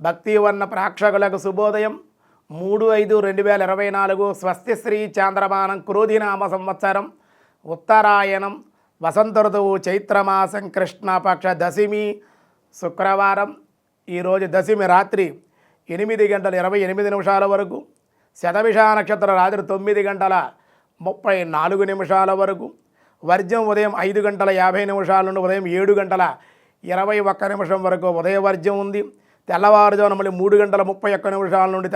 భక్తివర్ణ ప్రేక్షకులకు శుభోదయం 3/5/2024 స్వస్తి శ్రీ చాంద్రమానం క్రోధినామ సంవత్సరం ఉత్తరాయణం వసంత ఋతువు చైత్రమాసం కృష్ణపక్ష దశమి శుక్రవారం. ఈరోజు దశమి రాత్రి 8:28 వరకు, శతభిష నక్షత్ర రాత్రి 9:34 వరకు, వర్జ్యం ఉదయం 5:50 నుండి ఉదయం 7:21 వరకు ఉదయ వర్జ్యం ఉంది. తెల్లవారుజామున మళ్ళీ 3:31 నుండి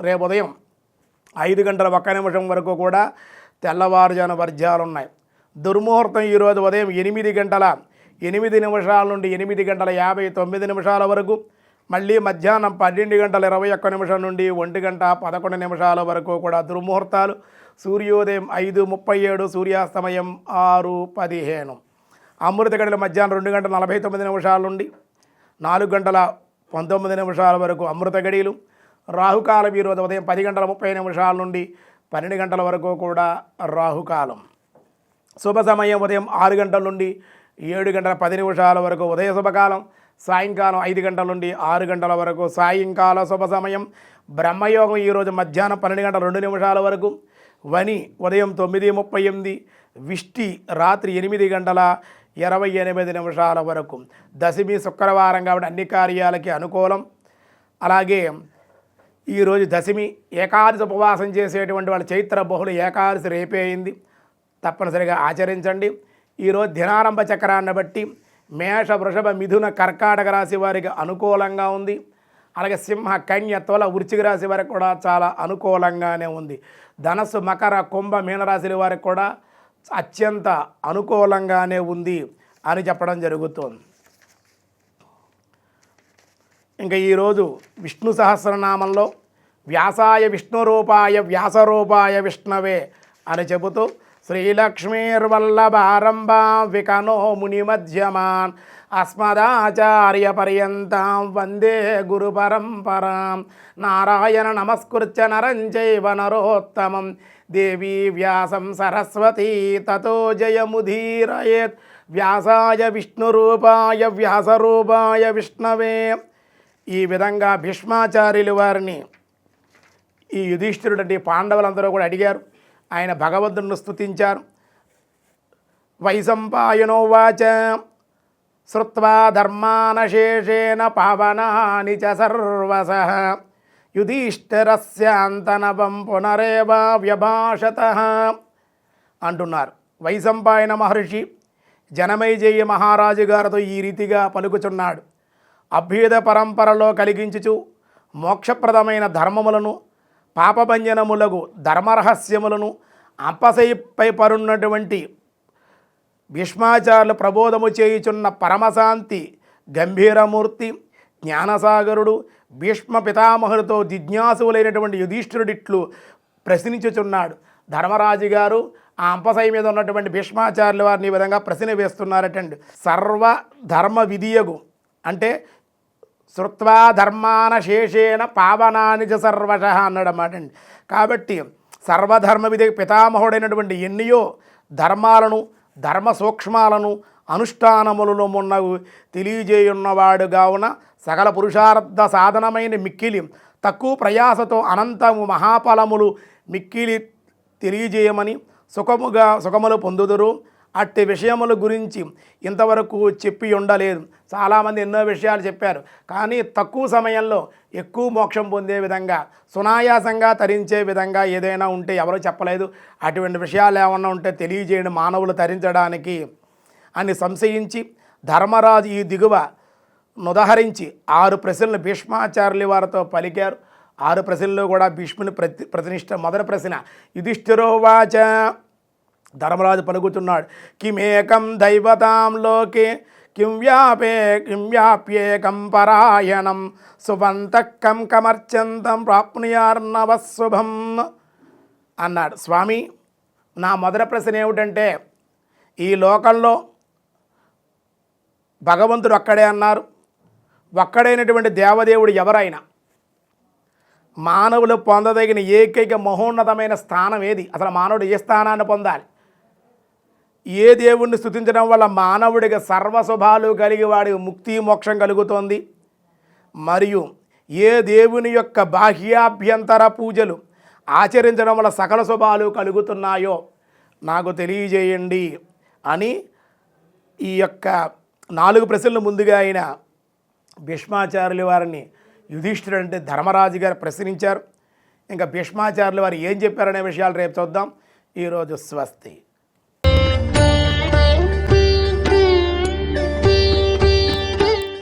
రేపు ఉదయం 5:01 వరకు కూడా తెల్లవారుజామున వర్జ్యాలు ఉన్నాయి. దుర్ముహూర్తం ఈరోజు ఉదయం 8:08 నుండి 8:59 వరకు, మళ్ళీ మధ్యాహ్నం 12:21 నుండి 1:11 వరకు కూడా దుర్ముహూర్తాలు. సూర్యోదయం 5:37, సూర్యాస్తమయం 6:15. అమృత గడియలు మధ్యాహ్నం 2:49 నుండి 4:19 వరకు అమృత గడియలు. రాహుకాలం ఈరోజు ఉదయం 10:30 నుండి 12 వరకు కూడా రాహుకాలం. శుభ సమయం ఉదయం 6 గంటల నుండి 7:10 వరకు ఉదయ శుభకాలం. సాయంకాలం 5 గంటల నుండి 6 గంటల వరకు సాయంకాల శుభ సమయం. బ్రహ్మయోగం ఈరోజు మధ్యాహ్నం 12:02 వరకు, వని ఉదయం 9:38, విష్టి రాత్రి 8:28 వరకు. దశమి శుక్రవారం కాబట్టి అన్ని కార్యాలకి అనుకూలం. అలాగే ఈరోజు దశమి ఏకాదశి ఉపవాసం చేసేటువంటి వాళ్ళు చైత్ర బహుళ ఏకాదశి రేపే అయింది, తప్పనిసరిగా ఆచరించండి. ఈరోజు దినారంభ చక్రాన్ని బట్టి మేష, వృషభ, మిథున, కర్కాటక రాశి వారికి అనుకూలంగా ఉంది. అలాగే సింహ, కన్య, తుల, వృశ్చిక రాశి వారికి కూడా చాలా అనుకూలంగానే ఉంది. ధనస్సు, మకర, కుంభ, మీనరాశుల వారికి కూడా అత్యంత అనుకూలంగానే ఉంది అని చెప్పడం జరుగుతుంది. ఇంకా ఈరోజు విష్ణు సహస్రనామంలో వ్యాసాయ విష్ణురూపాయ వ్యాసరూపాయ విష్ణవే అని చెబుతూ శ్రీలక్ష్మీర్వల్లభారంభాం వికనో మునిమధ్యమాన్ అస్మదాచార్య పర్యంతం వందే గురు పరంపరాం. నారాయణ నమస్కృత్య నరం చైవ నరోత్తమం దేవీ వ్యాసం సరస్వతీ తతో జయముదీరయేత్. వ్యాసాయ విష్ణురూపాయ వ్యాసరూపాయ విష్ణవే. ఈ విధంగా భీష్మాచార్యులు వారిని ఈ యుధిష్ఠిరుడు అంటే పాండవులందరూ కూడా అడిగారు. ఆయన భగవంతుడిని స్తుతించారు. వైశంపాయనోవాచ శ్రుత్వా ధర్మానశేషేణ పావనాని చ సర్వసః యుధిష్ఠిరస్యాంతనవం పునరేవ వ్యభాషతః అంటున్నారు. వైశంపాయన మహర్షి జనమేజయ మహారాజు గారితో ఈ రీతిగా పలుకుచున్నాడు. అభ్యుద పరంపరలో కలిగించుచు మోక్షప్రదమైన ధర్మములను, పాపభంజనములకు ధర్మరహస్యములను అంపశయ్యపై పరున్నటువంటి భీష్మాచార్యులు ప్రబోధము చేయుచున్న పరమశాంతి గంభీరమూర్తి జ్ఞానసాగరుడు భీష్మ పితామహులతో జిజ్ఞాసువులైనటువంటి యుధిష్ఠిరుడిట్లు ప్రశ్నించుచున్నాడు. ధర్మరాజు గారు ఆ అంపశయ్య మీద ఉన్నటువంటి భీష్మాచార్యుల వారిని ఈ విధంగా ప్రశ్న వేస్తున్నారటండి. సర్వధర్మ విధియగు అంటే శృత్వా ధర్మాన శేషేణ పావనాని చ సర్వశః అన్నాడన్నమాట అండి. కాబట్టి సర్వధర్మ విధి పితామహుడైనటువంటి ఎన్నియో ధర్మాలను, ధర్మ సూక్ష్మాలను, అనుష్ఠానములలో ఉన్నవి తెలియజేయున్నవాడు కావున సకల పురుషార్థ సాధనమైన మిక్కిలి తక్కువ ప్రయాసతో అనంతము మహాఫలములు మిక్కిలి తెలియజేయమని సుఖములు పొందుదురు. అట్టి విషయముల గురించి ఇంతవరకు చెప్పి ఉండలేదు. చాలామంది ఎన్నో విషయాలు చెప్పారు, కానీ తక్కువ సమయంలో ఎక్కువ మోక్షం పొందే విధంగా, సునాయాసంగా తరించే విధంగా ఏదైనా ఉంటే ఎవరూ చెప్పలేదు. అటువంటి విషయాలు ఏమన్నా ఉంటే తెలియజేయడం మానవులు తరించడానికి అని సంశయించి ధర్మరాజు ఈ దిగువ నుదహరించి 6 ప్రశ్నలు భీష్మాచార్యుల వారితో పలికారు. 6 ప్రశ్నల్లో కూడా భీష్ముని ప్రతినిష్ట. మొదటి ప్రశ్న యుధిష్ఠిరోవాచ. ధర్మరాజు పలుకుతున్నాడు, కిమేకం దైవతాం లోకే కిం వ్యాప్యేకం పరాయణం సువంతకం కమర్చంతం ప్రాప్నుయార్ణవశుభం అన్నాడు. స్వామి, నా మొదటి ప్రశ్న ఏమిటంటే, ఈ లోకంలో భగవంతుడు ఒక్కడే అన్నారు. ఒక్కడైనటువంటి దేవదేవుడు ఎవరైనా మానవులు పొందదగిన ఏకైక మహోన్నతమైన స్థానం ఏది? అసలు మానవుడు ఏ స్థానాన్ని పొందాలి? ఏ దేవుణ్ణి స్తుతించడం వల్ల మానవుడికి సర్వశుభాలు కలిగి వాడికి ముక్తి మోక్షం కలుగుతోంది? మరియు ఏ దేవుని యొక్క బాహ్యాభ్యంతర పూజలు ఆచరించడం వల్ల సకల శుభాలు కలుగుతున్నాయో నాకు తెలియజేయండి అని ఈ యొక్క 4 ప్రశ్నలు ముందుగా ఆయన భీష్మాచార్యుల వారిని యుధిష్ఠిరుడు అంటే ధర్మరాజు గారు ప్రశ్నించారు. ఇంకా భీష్మాచార్యుల వారు ఏం చెప్పారనే విషయాలు రేపు చూద్దాం. ఈరోజు స్వస్తి.